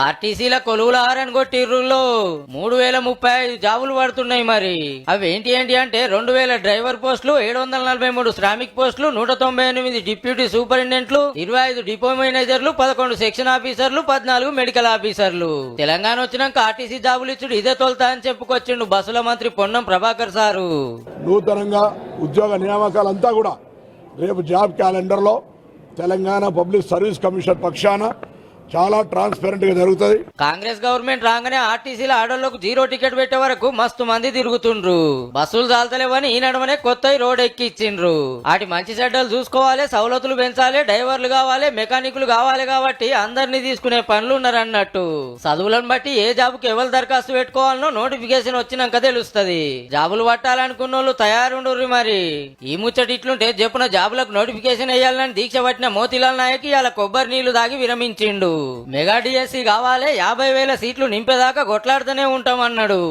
ఆర్టీసీల కొలువుల ఆరని కొట్టిర్రుల్లో 3035 జాబులు పడుతున్నాయి. మరి అవి ఏంటి అంటే 2000 డ్రైవర్ పోస్టులు, 743 శ్రామిక్ పోస్టులు, 198 డిప్యూటీ సూపరింటెండెంట్లు, 25 డిపో మేనేజర్లు, 11 సెక్షన్ ఆఫీసర్లు, 14 మెడికల్ ఆఫీసర్లు. తెలంగాణ వచ్చినాక ఆర్టీసీ జాబులు ఇచ్చుడు ఇదే తొలుతా అని చెప్పుకొచ్చిండు బస్సుల మంత్రి పొన్నం ప్రభాకర్ సారు. నూతనంగా ఉద్యోగ నియామకాలంతా కూడా రేపు జాబ్ క్యాలెండర్ లో తెలంగాణ పబ్లిక్ సర్వీస్ కమిషన్ పక్షాన చాలా ట్రాన్స్పరెంట్ గా జరుగుతుంది. కాంగ్రెస్ గవర్నమెంట్ రాగానే ఆర్టీసీల ఆడోళ్లకు 0 టికెట్ పెట్టే వరకు మస్తు మంది తిరుగుతుండ్రు. బస్సులు చాలతలేవని ఈ నడమనే కొత్త రోడ్ ఎక్కిచ్చిండ్రు. వాటి మంచి చెడ్డలు చూసుకోవాలి, సౌలతులు పెంచాలి, డ్రైవర్లు కావాలి, మెకానికులు కావాలి. కాబట్టి అందరినీ తీసుకునే పనులు ఉన్నారన్నట్టు. చదువులను బట్టి ఏ జాబుకి ఎవరు దరఖాస్తు పెట్టుకోవాలనో నోటిఫికేషన్ వచ్చినాక తెలుస్తుంది. జాబులు పట్టాలనుకున్న వాళ్ళు తయారుండ్రు. మరి ఈ ముచ్చటి ఇట్లుంటే చెప్పున జాబులకు నోటిఫికేషన్ వేయాలని దీక్ష పట్టిన మోతీలాల్ నాయక్ ఇలా కొబ్బరి నీళ్లు దాగి విరమించిండు. మెగా డిఎస్సీ కావాలి, 50,000 సీట్లు నింపేదాకా కొట్లాడుతూనే ఉంటామన్నాడు.